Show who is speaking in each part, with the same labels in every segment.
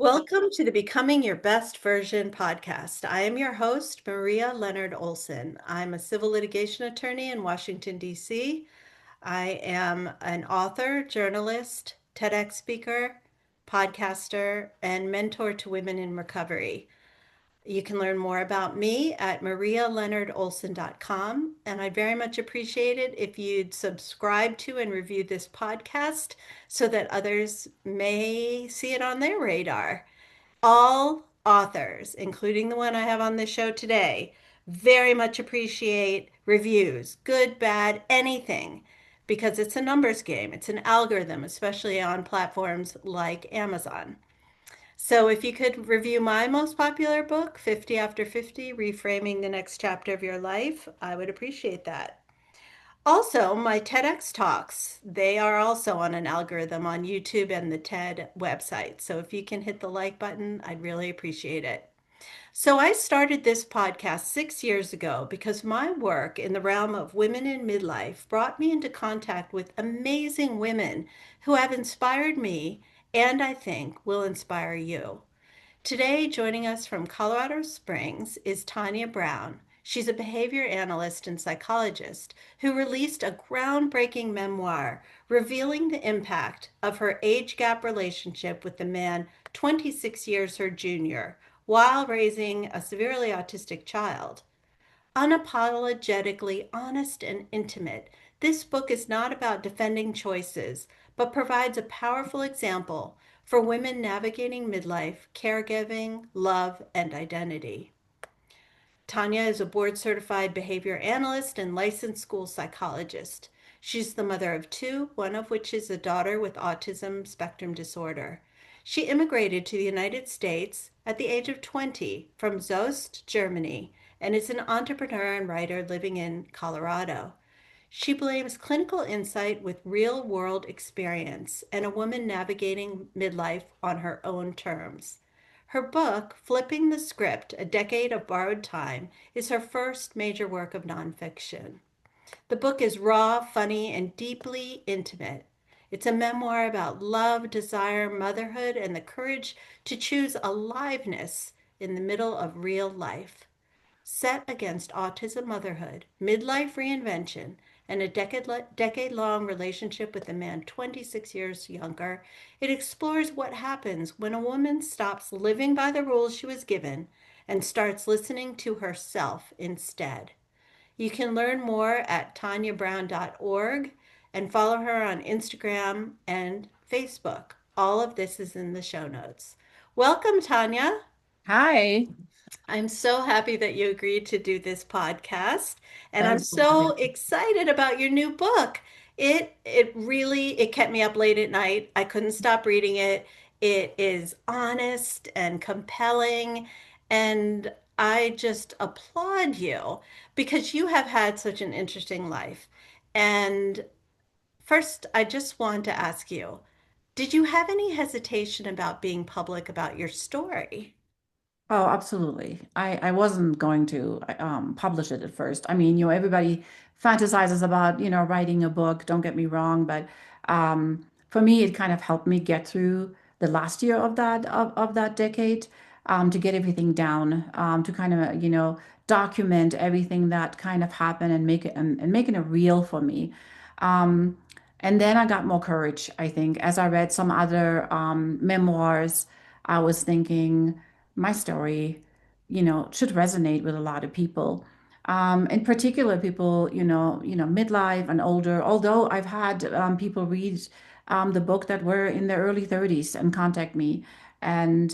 Speaker 1: Welcome to the Becoming Your Best Version podcast. I am your host, Maria Leonard Olson. I'm a civil litigation attorney in Washington, D.C. I am an author, journalist, TEDx speaker, podcaster, and mentor to women in recovery. You can learn more about me at marialeonardolson.com, and I'd very much appreciate it if you'd subscribe to and review this podcast so that others may see it on their radar. All authors, including the one I have on the show today, very much appreciate reviews, good, bad, anything, because it's a numbers game. It's an algorithm, especially on platforms like Amazon. So if you could review my most popular book, 50 After 50, Reframing the Next Chapter of Your Life, I would appreciate that. Also, my TEDx talks, they are also on an algorithm on YouTube and the TED website. So if you can hit the like button, I'd really appreciate it. So I started this podcast 6 years ago because my work in the realm of women in midlife brought me into contact with amazing women who have inspired me and I think will inspire you. Today, joining us from Colorado Springs is Tanja Brown. She's a behavior analyst and psychologist who released a groundbreaking memoir revealing the impact of her age gap relationship with the man 26 years her junior while raising a severely autistic child. Unapologetically honest and intimate, this book is not about defending choices, but provides a powerful example for women navigating midlife, caregiving, love, and identity. Tanja is a board certified behavior analyst and licensed school psychologist. She's the mother of two, one of which is a daughter with autism spectrum disorder. She immigrated to the United States at the age of 20 from Soest, Germany, and is an entrepreneur and writer living in Colorado. She blames clinical insight with real world experience and a woman navigating midlife on her own terms. Her book, Flipping the Script: A Decade of Borrowed Time, is her first major work of nonfiction. The book is raw, funny, and deeply intimate. It's a memoir about love, desire, motherhood, and the courage to choose aliveness in the middle of real life. Set against autism, motherhood, midlife reinvention, and a decade-long relationship with a man 26 years younger, it explores what happens when a woman stops living by the rules she was given and starts listening to herself instead. You can learn more at tanjabrown.org and follow her on Instagram and Facebook. All of this is in the show notes. Welcome, Tanja.
Speaker 2: Hi,
Speaker 1: I'm so happy that you agreed to do this podcast, and I'm
Speaker 2: thanks for
Speaker 1: so
Speaker 2: having me.
Speaker 1: excited about your new book. It kept me up late at night. I couldn't stop reading it. It is honest and compelling, and I just applaud you because you have had such an interesting life. And first, I just want to ask you, did you have any hesitation about being public about your story?
Speaker 2: Oh, absolutely. I wasn't going to publish it at first. I mean, everybody fantasizes about, writing a book, don't get me wrong, but for me, it kind of helped me get through the last year of that decade, to get everything down, to kind of, document everything that kind of happened and make it and making it real for me. Um, and then I got more courage, I think. As I read some other memoirs, I was thinking my story, should resonate with a lot of people. In particular, people, midlife and older. Although I've had people read the book that were in their early 30s and contact me and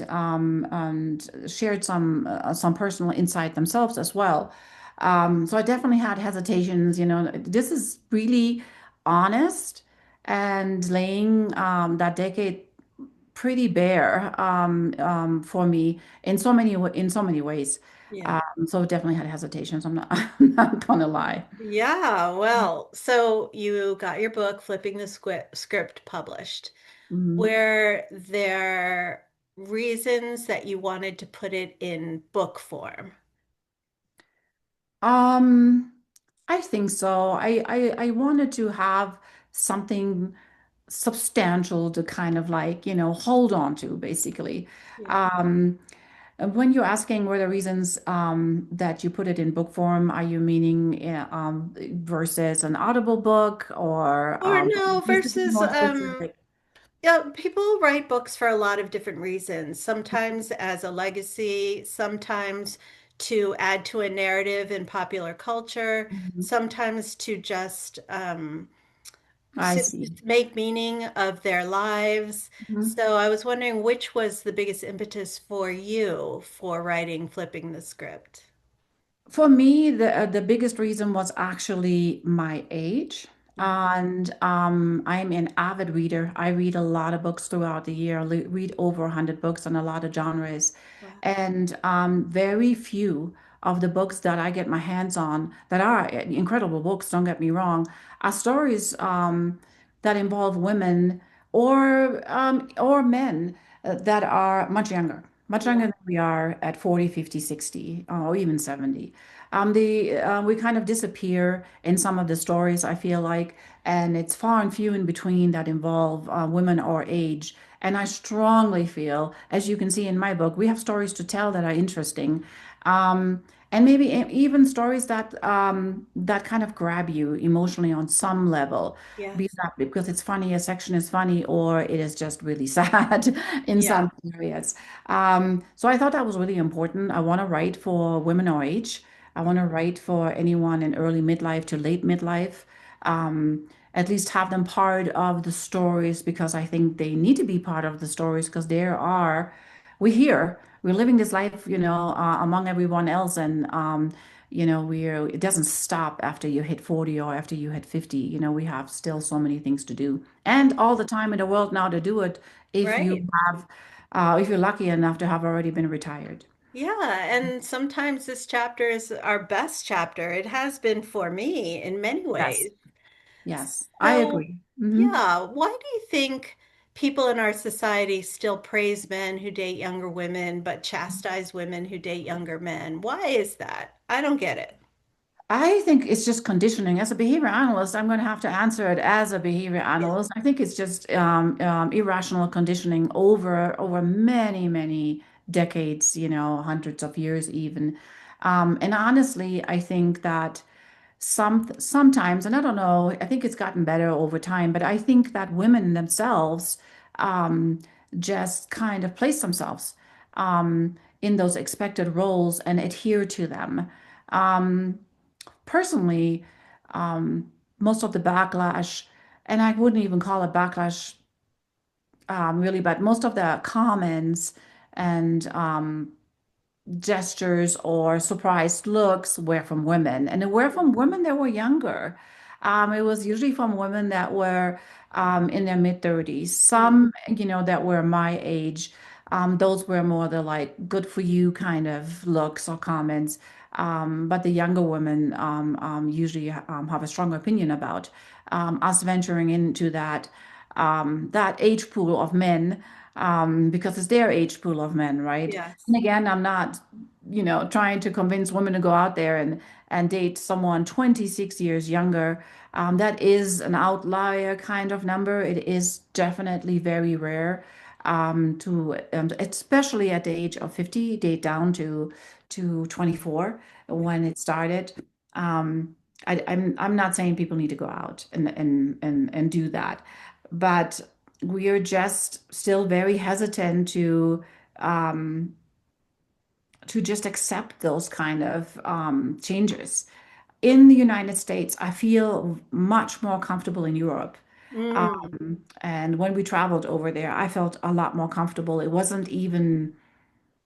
Speaker 2: shared some personal insight themselves as well. So I definitely had hesitations. This is really honest and laying that decade pretty bare for me in so many ways.
Speaker 1: Yeah.
Speaker 2: So definitely had hesitations. I'm not I'm not gonna lie.
Speaker 1: Yeah, well, so you got your book, Flipping the Script, published.
Speaker 2: Mhm.
Speaker 1: Were there reasons that you wanted to put it in book form?
Speaker 2: Um, I think so. I wanted to have something. substantial to kind of like, hold on to, basically.
Speaker 1: Yeah.
Speaker 2: Um, when you're asking what are the reasons that you put it in book form, are you meaning versus an Audible book, or
Speaker 1: Or no,
Speaker 2: just to be
Speaker 1: versus
Speaker 2: more specific?
Speaker 1: yeah, people write books for a lot of different reasons. Sometimes as a legacy, sometimes to add to a narrative in popular culture,
Speaker 2: Mhm.
Speaker 1: sometimes to just
Speaker 2: I see.
Speaker 1: make meaning of their lives.
Speaker 2: Mhm.
Speaker 1: So I was wondering which was the biggest impetus for you for writing Flipping the Script.
Speaker 2: For me, the biggest reason was actually my age.
Speaker 1: Mhm.
Speaker 2: And I'm an avid reader. I read a lot of books throughout the year. Read over 100 books on a lot of genres.
Speaker 1: Wow.
Speaker 2: And very few of the books that I get my hands on that are incredible books, don't get me wrong, are stories that involve women or men that are much
Speaker 1: Yeah.
Speaker 2: younger than we are at 40, 50, 60, or even 70. We kind of disappear in some of the stories, I feel like, and it's far and few in between that involve women or age. And I strongly feel, as you can see in my book, we have stories to tell that are interesting. And maybe even stories that kind of grab you emotionally on some level, be
Speaker 1: Yes.
Speaker 2: that because it's funny, a section is funny, or it is just really sad in
Speaker 1: Yeah.
Speaker 2: some areas. So I thought that was really important. I want to write for women our age. I want to write for anyone in early midlife to late midlife. At least have them part of the stories because I think they need to be part of the stories because we're living this life, among everyone else. And, it doesn't stop after you hit 40 or after you hit 50. We have still so many things to do and all the time in the world now to do it if you
Speaker 1: Right.
Speaker 2: have, if you're lucky enough to have already been retired.
Speaker 1: Yeah, and sometimes this chapter is our best chapter. It has been for me in many
Speaker 2: Yes.
Speaker 1: ways.
Speaker 2: Yes, I
Speaker 1: So,
Speaker 2: agree. Hmm.
Speaker 1: yeah, why do you think people in our society still praise men who date younger women, but chastise women who date younger men? Why is that? I don't get it.
Speaker 2: I think it's just conditioning. As a behavior analyst, I'm going to have to answer it as a behavior
Speaker 1: Yeah.
Speaker 2: analyst. I think it's just irrational conditioning over many, many decades, hundreds of years even. And honestly, I think that sometimes, and I don't know, I think it's gotten better over time, but I think that women themselves um, just kind of place themselves in those expected roles and adhere to them. Um, Personally, um, most of the backlash, and I wouldn't even call it backlash really, but most of the comments and gestures or surprised looks were from women, and they were from women that were younger. It was usually from women that were in their mid 30s.
Speaker 1: Mm.
Speaker 2: Some, that were my age. Those were more the like good for you kind of looks or comments. But the younger women usually have a strong opinion about us venturing into that age pool of men because it's their age pool of men, right?
Speaker 1: Yes.
Speaker 2: And again, I'm not, trying to convince women to go out there and date someone 26 years younger. That is an outlier kind of number. It is definitely very rare especially at the age of 50, date down to 24
Speaker 1: Yeah.
Speaker 2: when it started. Um, I'm not saying people need to go out and do that, but we are just still very hesitant um, to just accept those kind of changes. In the United States, I feel much more comfortable in Europe.
Speaker 1: Mm.
Speaker 2: And when we traveled over there, I felt a lot more comfortable. It wasn't even,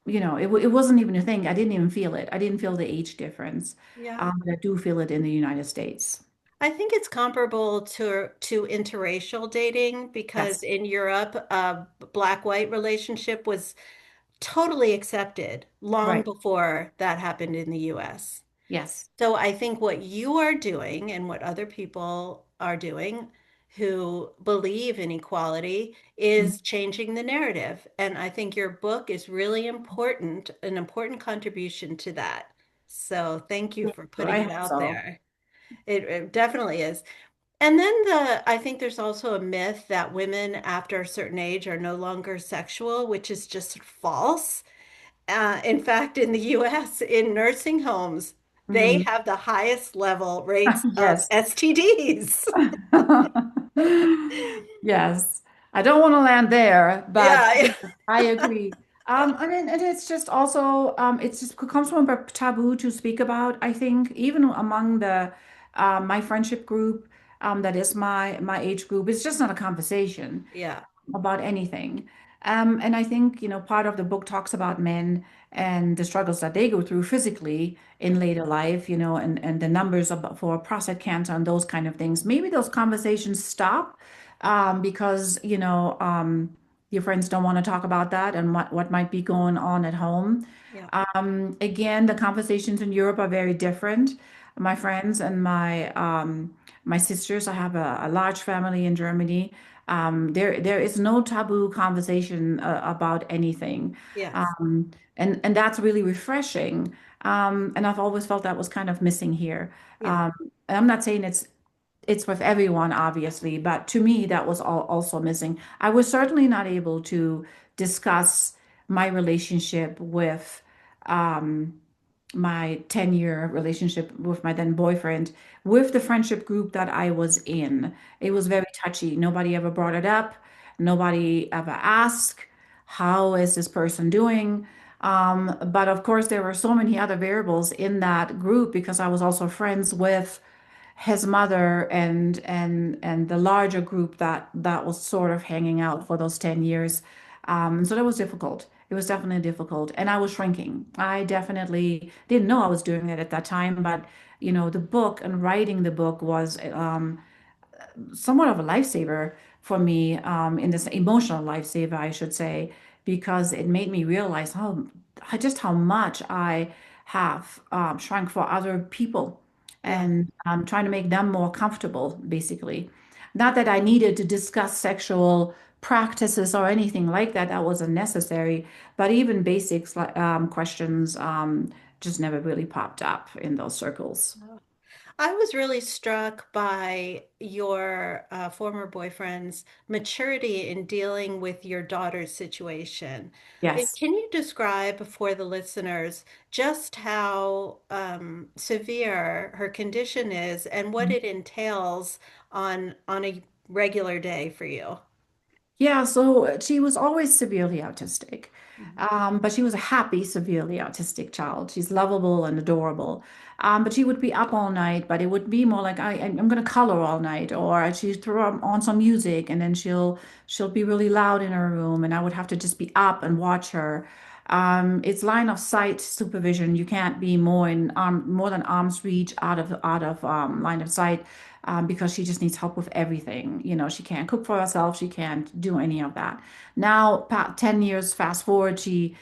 Speaker 2: it wasn't even a thing. I didn't even feel it. I didn't feel the age difference.
Speaker 1: Yeah.
Speaker 2: But I do feel it in the United States.
Speaker 1: I think it's comparable to interracial dating because
Speaker 2: Yes,
Speaker 1: in Europe, a black-white relationship was totally accepted long
Speaker 2: right.
Speaker 1: before that happened in the US.
Speaker 2: Yes.
Speaker 1: So I think what you are doing and what other people are doing who believe in equality
Speaker 2: Mhm.
Speaker 1: is changing the narrative. And I think your book is really important, an important contribution to that. So thank you
Speaker 2: Thank
Speaker 1: for
Speaker 2: you.
Speaker 1: putting
Speaker 2: I
Speaker 1: it
Speaker 2: hope
Speaker 1: out
Speaker 2: so.
Speaker 1: there. It definitely is. And then I think there's also a myth that women after a certain age are no longer sexual, which is just false. In fact, in the US, in nursing homes, they
Speaker 2: Mhm.
Speaker 1: have the highest level rates of
Speaker 2: Yes.
Speaker 1: STDs.
Speaker 2: Yes. I don't want to land there, but
Speaker 1: Yeah,
Speaker 2: yes, I agree. I mean, and it's just also, it's just comes from a taboo to speak about. I think even among the my friendship group, that is my age group, it's just not a conversation
Speaker 1: yeah,
Speaker 2: about anything. And I think, part of the book talks about men and the struggles that they go through physically in later life, and the numbers for prostate cancer and those kind of things. Maybe those conversations stop because, your friends don't want to talk about that and what might be going on at home.
Speaker 1: yeah,
Speaker 2: Again, the conversations in Europe are very different. My friends and my sisters, I have a large family in Germany. There is no taboo conversation about anything,
Speaker 1: yes,
Speaker 2: and that's really refreshing. And I've always felt that was kind of missing here.
Speaker 1: yeah,
Speaker 2: And I'm not saying it's with everyone, obviously, but to me, that was also missing. I was certainly not able to discuss my relationship with um, my 10-year relationship with my then boyfriend with the friendship group that I was in. It was very touchy. Nobody ever brought it up. Nobody ever asked, how is this person doing? But of course, there were so many other variables in that group because I was also friends with his mother and the larger group that was sort of hanging out for those 10 years. So that was difficult. It was definitely difficult. And I was shrinking. I definitely didn't know I was doing it at that time, but the book and writing the book was somewhat of a lifesaver for me, in this emotional lifesaver, I should say, because it made me realize just how much I have shrunk for other people
Speaker 1: yeah.
Speaker 2: and trying to make them more comfortable, basically. Not that I needed to discuss sexual practices or anything like that. That wasn't necessary, but even basics like questions just never really popped up in those circles.
Speaker 1: I was really struck by your former boyfriend's maturity in dealing with your daughter's situation.
Speaker 2: Yes.
Speaker 1: Can you describe for the listeners just how severe her condition is and what it entails on a regular day for you?
Speaker 2: Yeah, so she was always severely autistic,
Speaker 1: Mhm.
Speaker 2: but she was a happy, severely autistic child. She's lovable and adorable. But she would be up all night, but it would be more like I'm going to color all night, or she'd throw on some music, and then she'll be really loud in her room, and I would have to just be up and watch her. It's line of sight supervision. You can't be more than arm's reach out of line of sight because she just needs help with everything. She can't cook for herself. She can't do any of that. Now, 10 years fast forward, she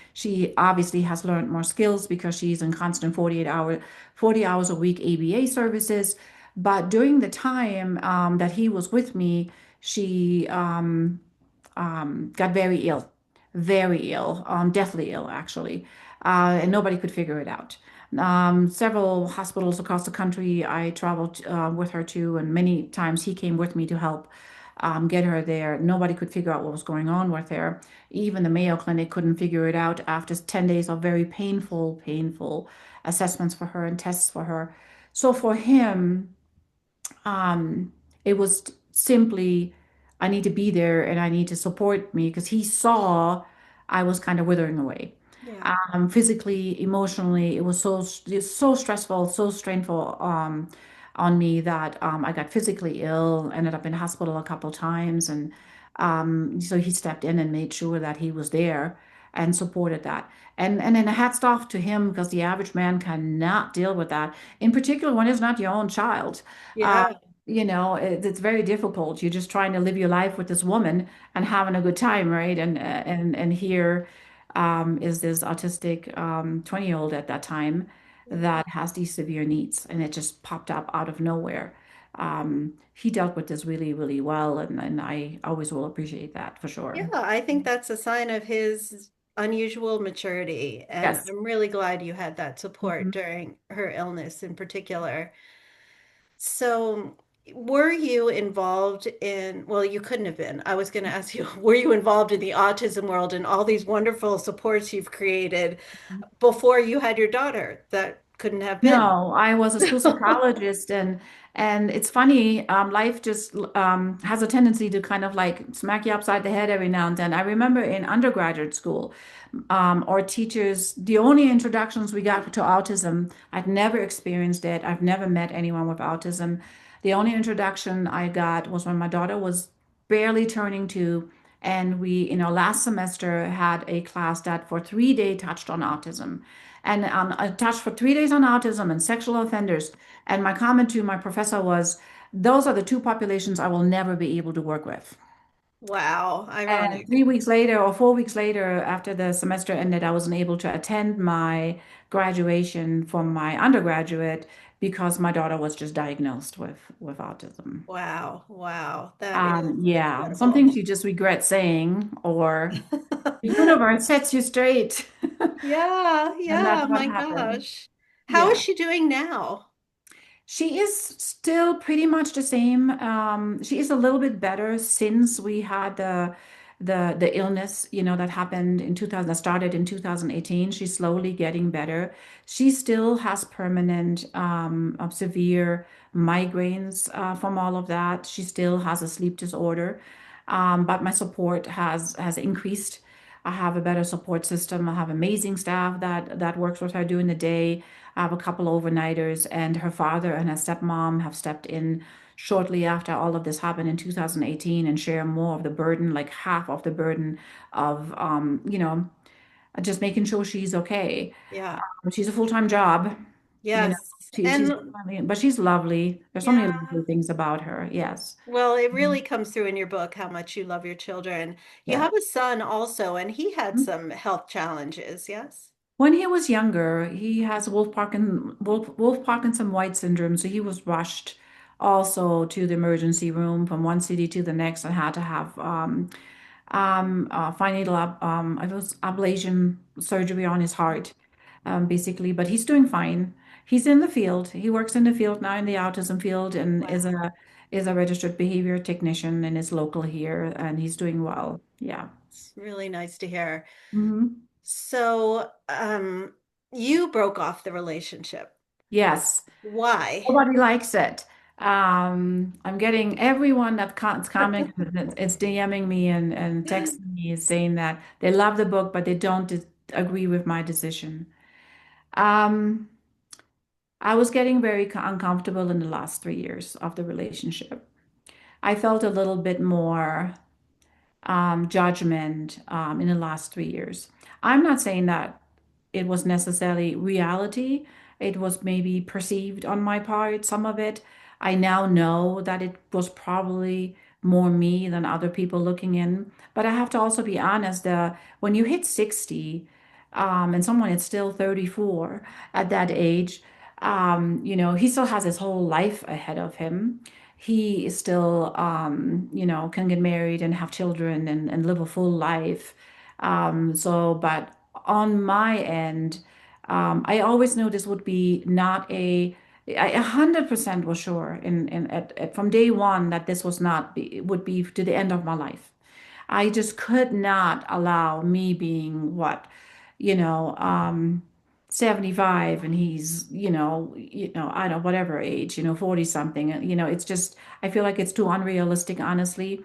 Speaker 2: obviously has learned more skills because she's in constant 40 hours a week ABA services. But during the time that he was with me, she got very ill, deathly ill, actually, and nobody could figure it out. Several hospitals across the country I traveled with her to, and many times he came with me to help get her there. Nobody could figure out what was going on with her. Even the Mayo Clinic couldn't figure it out after 10 days of very painful assessments for her and tests for her. So for him, um, it was simply, I need to be there and I need to support me because he saw I was kind of withering away.
Speaker 1: Yeah.
Speaker 2: Physically, emotionally, it was so stressful, so strainful on me that I got physically ill, ended up in hospital a couple times, and so he stepped in and made sure that he was there and supported that. And then hats off to him because the average man cannot deal with that, in particular when it's not your own child. Uh,
Speaker 1: Yeah.
Speaker 2: it's very difficult. You're just trying to live your life with this woman and having a good time, right? And here is this autistic 20-year-old at that time that has these severe needs, and it just popped up out of nowhere. He dealt with this really, really well, and I always will appreciate that for
Speaker 1: Yeah,
Speaker 2: sure.
Speaker 1: I think that's a sign of his unusual maturity. And
Speaker 2: Yes.
Speaker 1: I'm really glad you had that support
Speaker 2: Mhm.
Speaker 1: during her illness in particular. So, were you involved in, well, you couldn't have been. I was going to ask you, were you involved in the autism world and all these wonderful supports you've created before you had your daughter? That couldn't have been.
Speaker 2: No, I was a school psychologist, and it's funny. Life just has a tendency to kind of like smack you upside the head every now and then. I remember in undergraduate school, our teachers, the only introductions we got to autism, I'd never experienced it. I've never met anyone with autism. The only introduction I got was when my daughter was barely turning two, and we, last semester had a class that for 3 days touched on autism. And I touched for 3 days on autism and sexual offenders. And my comment to my professor was, those are the two populations I will never be able to work with.
Speaker 1: Wow,
Speaker 2: And
Speaker 1: ironic.
Speaker 2: 3 weeks later or 4 weeks later, after the semester ended, I wasn't able to attend my graduation from my undergraduate because my daughter was just diagnosed with autism.
Speaker 1: Wow, wow, that is
Speaker 2: Yeah, some
Speaker 1: incredible.
Speaker 2: things you just regret saying, or the universe sets you straight,
Speaker 1: Yeah,
Speaker 2: and that's
Speaker 1: yeah,
Speaker 2: what
Speaker 1: my
Speaker 2: happened.
Speaker 1: gosh. How is
Speaker 2: Yeah.
Speaker 1: she doing now?
Speaker 2: She is still pretty much the same. She is a little bit better since we had the illness, that happened in 2000, that started in 2018. She's slowly getting better. She still has permanent severe migraines from all of that. She still has a sleep disorder. But my support has increased. I have a better support system. I have amazing staff that works with her during the day. I have a couple overnighters, and her father and her stepmom have stepped in shortly after all of this happened in 2018 and share more of the burden, like half of the burden of, just making sure she's okay.
Speaker 1: Yeah.
Speaker 2: She's a full-time job, you know,
Speaker 1: Yes.
Speaker 2: she's,
Speaker 1: And
Speaker 2: but she's lovely. There's so many lovely
Speaker 1: yeah,
Speaker 2: things about her. Yes.
Speaker 1: well, it
Speaker 2: Mhm.
Speaker 1: really comes through in your book how much you love your children. You
Speaker 2: Yeah.
Speaker 1: have a son also, and he had some health challenges, yes?
Speaker 2: When he was younger, he has Wolf Parkinson White syndrome, so he was rushed also to the emergency room from one city to the next and had to have fine needle it was ablation surgery on his heart, basically. But he's doing fine. He's in the field. He works in the field now in the autism field and
Speaker 1: Wow.
Speaker 2: is a registered behavior technician and is local here, and he's doing well. Yeah.
Speaker 1: It's really nice to hear.
Speaker 2: Hmm.
Speaker 1: So, you broke off the relationship.
Speaker 2: Yes.
Speaker 1: Why?
Speaker 2: Nobody likes it. I'm getting everyone that's commenting, it's DMing me and texting me saying that they love the book, but they don't agree with my decision. Um, I was getting very uncomfortable in the last 3 years of the relationship. I felt a little bit more judgment in the last 3 years. I'm not saying that it was necessarily reality. It was maybe perceived on my part, some of it. I now know that it was probably more me than other people looking in. But I have to also be honest, when you hit 60, and someone is still 34 at that age, he still has his whole life ahead of him. He is still, can get married and have children and live a full life. But on my end, I always knew this would be not I 100% was sure from day one that this was not would be to the end of my life. I just could not allow me being you know, um, 75 and he's, I don't know, whatever age, 40 something. It's just, I feel like it's too unrealistic, honestly.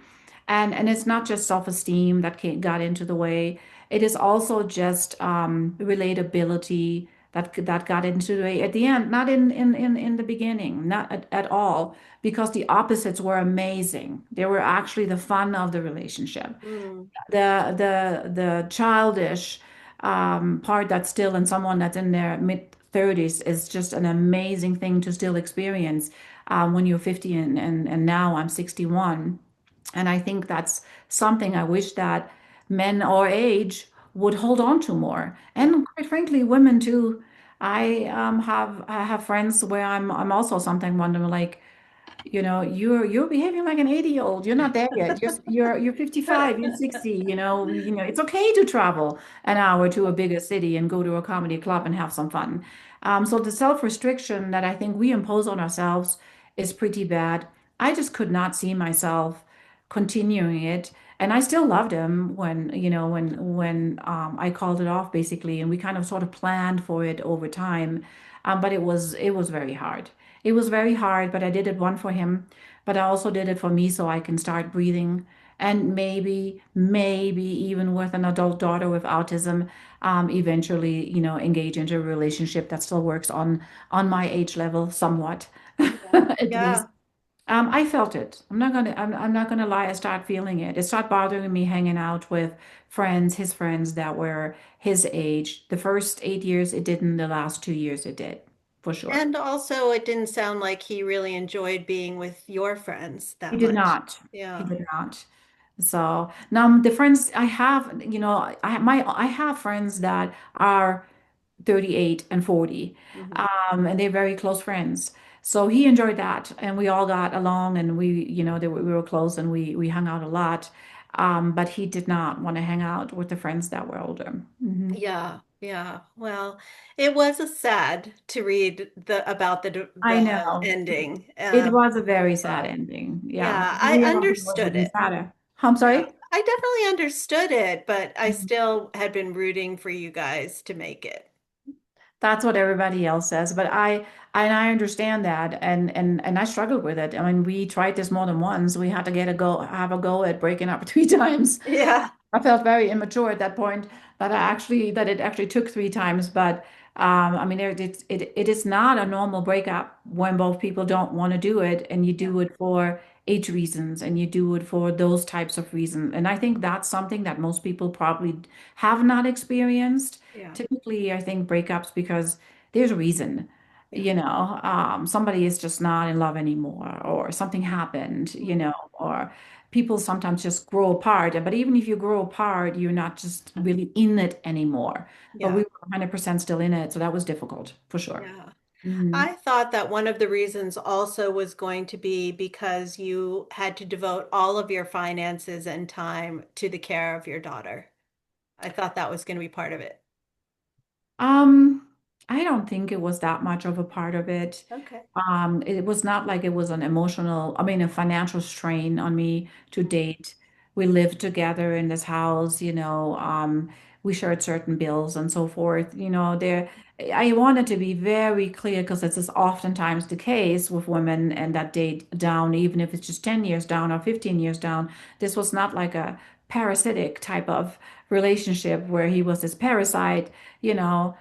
Speaker 2: And it's not just self-esteem that got into the way. It is also just relatability that got into the way at the end, not in the beginning, not at all, because the opposites were amazing. They were actually the fun of the relationship.
Speaker 1: Mm,
Speaker 2: The childish part that's still in someone that's in their mid 30s is just an amazing thing to still experience when you're 50 and now I'm 61. And I think that's something I wish that men our age would hold on to more.
Speaker 1: yeah.
Speaker 2: And quite frankly, women too. I have friends where I'm also something wondering like, you're behaving like an 80-year-old. You're not there yet. You're 55, you're 60, it's okay to travel an hour to a bigger city and go to a comedy club and have some fun. So the self-restriction that I think we impose on ourselves is pretty bad. I just could not see myself continuing it. And I still loved him when, when I called it off basically, and we kind of sort of planned for it over time. But it was very hard. It was very hard, but I did it one for him, but I also did it for me so I can start breathing. And maybe even with an adult daughter with autism, eventually, engage into a relationship that still works on my age level somewhat,
Speaker 1: Yeah.
Speaker 2: at least.
Speaker 1: Yeah.
Speaker 2: I felt it. I'm not gonna lie, I started feeling it. It started bothering me hanging out with his friends that were his age. The first 8 years it didn't, the last 2 years it did, for sure.
Speaker 1: And also, it didn't sound like he really enjoyed being with your friends
Speaker 2: He
Speaker 1: that
Speaker 2: did
Speaker 1: much.
Speaker 2: not. He
Speaker 1: Yeah.
Speaker 2: did not. So now the friends I have, I have friends that are 38 and 40.
Speaker 1: Hmm.
Speaker 2: And they're very close friends. So he enjoyed that, and we all got along, and we were close, and we hung out a lot. But he did not want to hang out with the friends that were older.
Speaker 1: Yeah. Yeah. Well, it was a sad to read the about
Speaker 2: I
Speaker 1: the
Speaker 2: know.
Speaker 1: ending.
Speaker 2: It was a very sad
Speaker 1: But
Speaker 2: ending. Yeah.
Speaker 1: yeah, I
Speaker 2: We are hoping it was
Speaker 1: understood
Speaker 2: even
Speaker 1: it.
Speaker 2: sadder. I'm
Speaker 1: Yeah,
Speaker 2: sorry?
Speaker 1: I definitely understood it, but I still had been rooting for you guys to make it.
Speaker 2: That's what everybody else says, but I understand that, and I struggled with it. I mean, we tried this more than once. We had to have a go at breaking up 3 times.
Speaker 1: Yeah.
Speaker 2: I felt very immature at that point that it actually took 3 times. But I mean, it is not a normal breakup when both people don't want to do it, and you
Speaker 1: Yeah.
Speaker 2: do it for age reasons, and you do it for those types of reasons. And I think that's something that most people probably have not experienced.
Speaker 1: Yeah.
Speaker 2: Typically, I think breakups because there's a reason.
Speaker 1: Yeah.
Speaker 2: Somebody is just not in love anymore, or something happened,
Speaker 1: Mm.
Speaker 2: or people sometimes just grow apart. But even if you grow apart, you're not just really in it anymore. But we
Speaker 1: Yeah.
Speaker 2: were 100% still in it, so that was difficult for sure.
Speaker 1: Yeah.
Speaker 2: Mhm.
Speaker 1: I thought that one of the reasons also was going to be because you had to devote all of your finances and time to the care of your daughter. I thought that was going to be part of it.
Speaker 2: Um, I don't think it was that much of a part of it.
Speaker 1: Okay.
Speaker 2: It was not like it was an emotional, I mean, a financial strain on me to date. We lived together in this house, we shared certain bills and so forth. I wanted to be very clear because this is oftentimes the case with women and that date down, even if it's just 10 years down or 15 years down. This was not like a parasitic type of relationship where he was this parasite, you know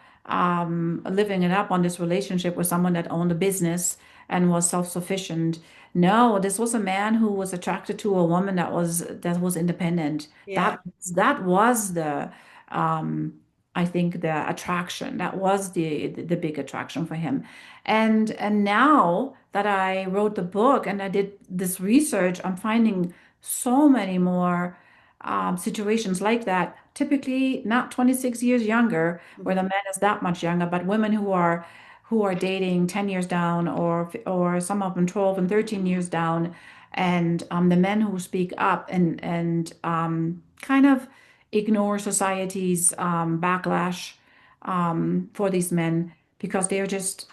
Speaker 2: living it up on this relationship with someone that owned a business and was self-sufficient. No, this was a man who was attracted to a woman that was independent.
Speaker 1: Yeah.
Speaker 2: That was the um I think the attraction. That was the big attraction for him. And now that I wrote the book and I did this research, I'm finding so many more situations like that, typically not 26 years younger, where the
Speaker 1: Mhm.
Speaker 2: man is that much younger, but women who are dating 10 years down, or some of them 12 and 13 years down, and the men who speak up and kind of ignore society's backlash for these men because they're just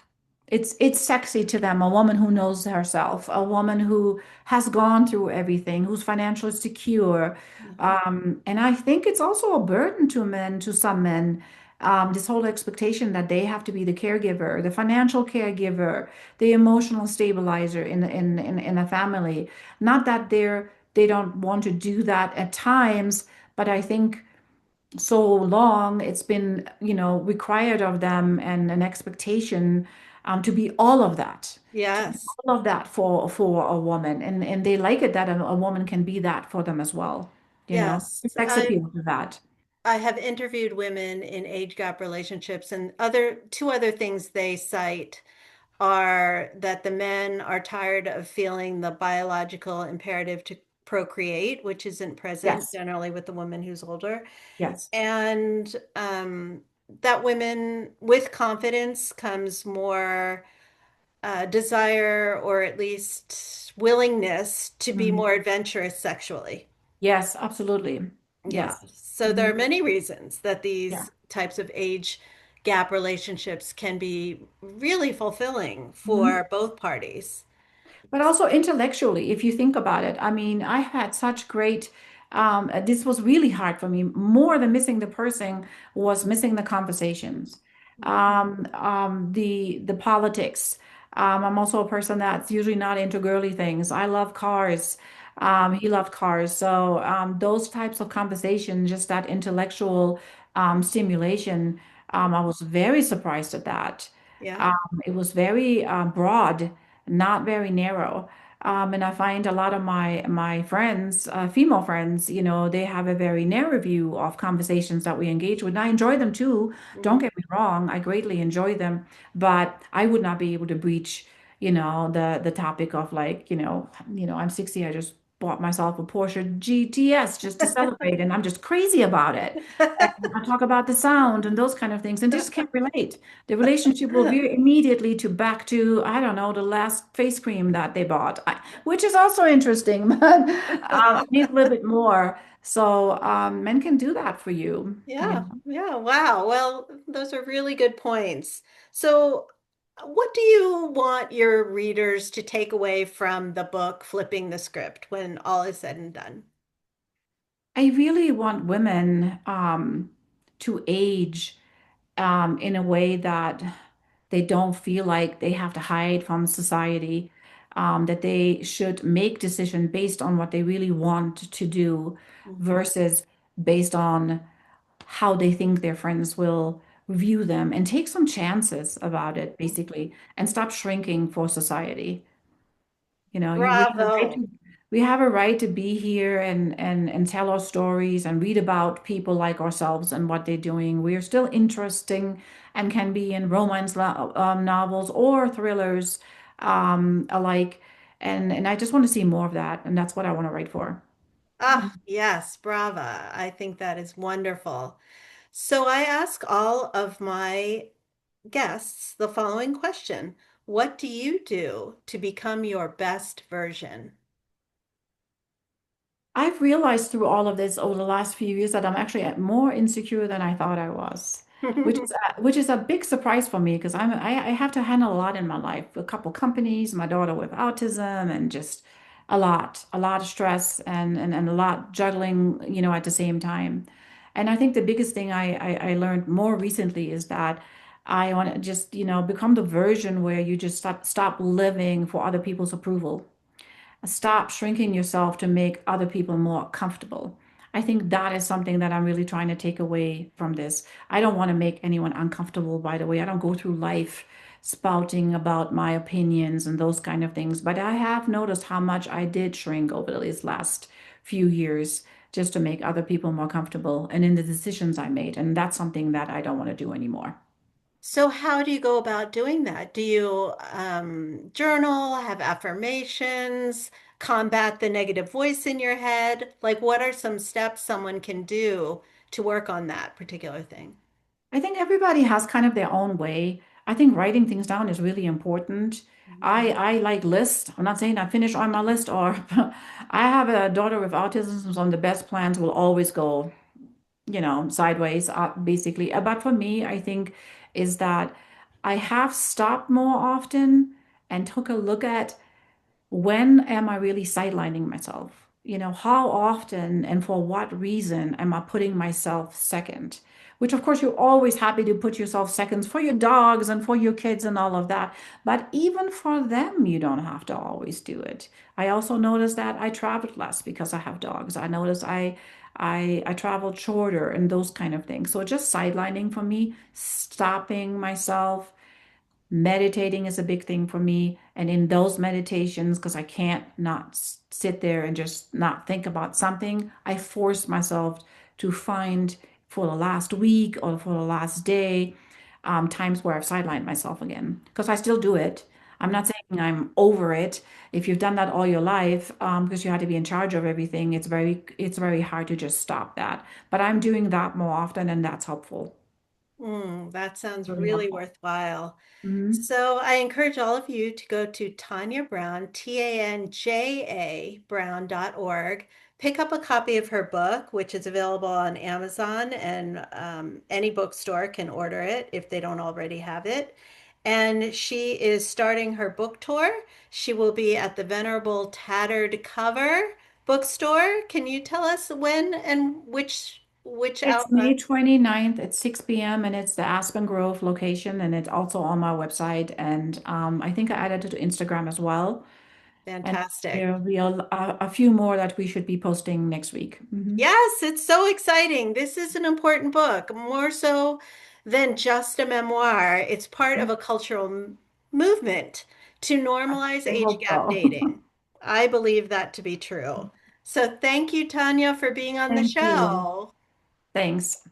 Speaker 2: it's sexy to them, a woman who knows herself, a woman who has gone through everything, who's financially secure.
Speaker 1: Mhm.
Speaker 2: And I think it's also a burden to some men, this whole expectation that they have to be the caregiver, the financial caregiver, the emotional stabilizer in a family. Not that they don't want to do that at times, but I think so long it's been required of them, and an expectation to be all of that,
Speaker 1: Yes.
Speaker 2: for a woman, and they like it that a woman can be that for them as well.
Speaker 1: Yes.
Speaker 2: Sex appeal to that.
Speaker 1: I have interviewed women in age gap relationships, and two other things they cite are that the men are tired of feeling the biological imperative to procreate, which isn't present
Speaker 2: Yes,
Speaker 1: generally with the woman who's older,
Speaker 2: yes.
Speaker 1: and that women with confidence comes more desire or at least willingness to be
Speaker 2: Mhm.
Speaker 1: more adventurous sexually.
Speaker 2: Yes, absolutely.
Speaker 1: Yeah.
Speaker 2: Yes.
Speaker 1: So there
Speaker 2: Mhm.
Speaker 1: are many reasons that
Speaker 2: Yeah.
Speaker 1: these types of age gap relationships can be really fulfilling
Speaker 2: Mhm.
Speaker 1: for both parties.
Speaker 2: But also intellectually, if you think about it, I mean, I had such great, this was really hard for me. More than missing the person was missing the conversations, the politics. I'm also a person that's usually not into girly things. I love cars. He loved cars. So those types of conversations, just that intellectual stimulation, I was very surprised at that.
Speaker 1: Yeah.
Speaker 2: Um, it was very broad, not very narrow. And I find a lot of my friends, female friends, they have a very narrow view of conversations that we engage with. And I enjoy them too. Don't
Speaker 1: Mhm.
Speaker 2: get me wrong, I greatly enjoy them, but I would not be able to breach, the topic of like, I'm 60, I just bought myself a Porsche GTS just to celebrate, and I'm just crazy about it. And I talk about the sound and those kind of things, and they just can't relate. The relationship will veer immediately to back to, I don't know, the last face cream that they bought, which is also interesting, but I need a little bit more. So men can do that for you
Speaker 1: Yeah,
Speaker 2: know.
Speaker 1: yeah, wow. Well, those are really good points. So, what do you want your readers to take away from the book Flipping the Script when all is said and done?
Speaker 2: I really want women to age in a way that they don't feel like they have to hide from society, that they should make decisions based on what they really want to do
Speaker 1: Mhm.
Speaker 2: versus based on how they think their friends will view them, and take some chances about it, basically, and stop shrinking for society. We have a right
Speaker 1: Bravo.
Speaker 2: to be here and tell our stories and read about people like ourselves and what they're doing. We are still interesting and can be in romance novels or thrillers alike. And I just want to see more of that. And that's what I want to write for.
Speaker 1: Ah, yes, brava. I think that is wonderful. So, I ask all of my guests the following question. What do you do to become your best version?
Speaker 2: I've realized through all of this over the last few years that I'm actually more insecure than I thought I was, which is a big surprise for me because I have to handle a lot in my life, a couple companies, my daughter with autism, and just a lot of stress and a lot juggling, at the same time. And I think the biggest thing I learned more recently is that I want to just, become the version where you just stop living for other people's approval. Stop shrinking yourself to make other people more comfortable. I think that is something that I'm really trying to take away from this. I don't want to make anyone uncomfortable, by the way. I don't go through life spouting about my opinions and those kind of things. But I have noticed how much I did shrink over these last few years just to make other people more comfortable and in the decisions I made. And that's something that I don't want to do anymore.
Speaker 1: So, how do you go about doing that? Do you journal, have affirmations, combat the negative voice in your head? Like, what are some steps someone can do to work on that particular thing?
Speaker 2: I think everybody has kind of their own way. I think writing things down is really important. I like lists. I'm not saying I finish on my list or I have a daughter with autism, so the best plans will always go, sideways, basically. But for me, I think is that I have stopped more often and took a look at when am I really sidelining myself? How often and for what reason am I putting myself second? Which, of course, you're always happy to put yourself seconds for your dogs and for your kids and all of that. But even for them, you don't have to always do it. I also noticed that I traveled less because I have dogs. I noticed I traveled shorter and those kind of things. So just sidelining for me, stopping myself. Meditating is a big thing for me. And in those meditations, because I can't not sit there and just not think about something, I force myself to find for the last week or for the last day times where I've sidelined myself again. Because I still do it. I'm not saying I'm over it. If you've done that all your life, because you had to be in charge of everything, it's very hard to just stop that. But I'm doing that more often, and that's helpful.
Speaker 1: That sounds
Speaker 2: Really
Speaker 1: really
Speaker 2: helpful.
Speaker 1: worthwhile.
Speaker 2: Mhm.
Speaker 1: So I encourage all of you to go to Tanya Brown, Tanja Brown.org. Pick up a copy of her book, which is available on Amazon, and any bookstore can order it if they don't already have it. and she is starting her book tour. She will be at the Venerable Tattered Cover bookstore. Can you tell us when and which
Speaker 2: It's
Speaker 1: out?
Speaker 2: May 29th at 6 p.m. and it's the Aspen Grove location and it's also on my website. And I think I added it to Instagram as well. And
Speaker 1: Fantastic.
Speaker 2: there will be a few more that we should be posting next week.
Speaker 1: Yes, it's so exciting. This is an important book, more so than just a memoir. It's part of a cultural movement to normalize
Speaker 2: I
Speaker 1: age
Speaker 2: hope
Speaker 1: gap
Speaker 2: so.
Speaker 1: dating. I believe that to be true. So thank you, Tanya, for being on the
Speaker 2: Thank you.
Speaker 1: show.
Speaker 2: Thanks.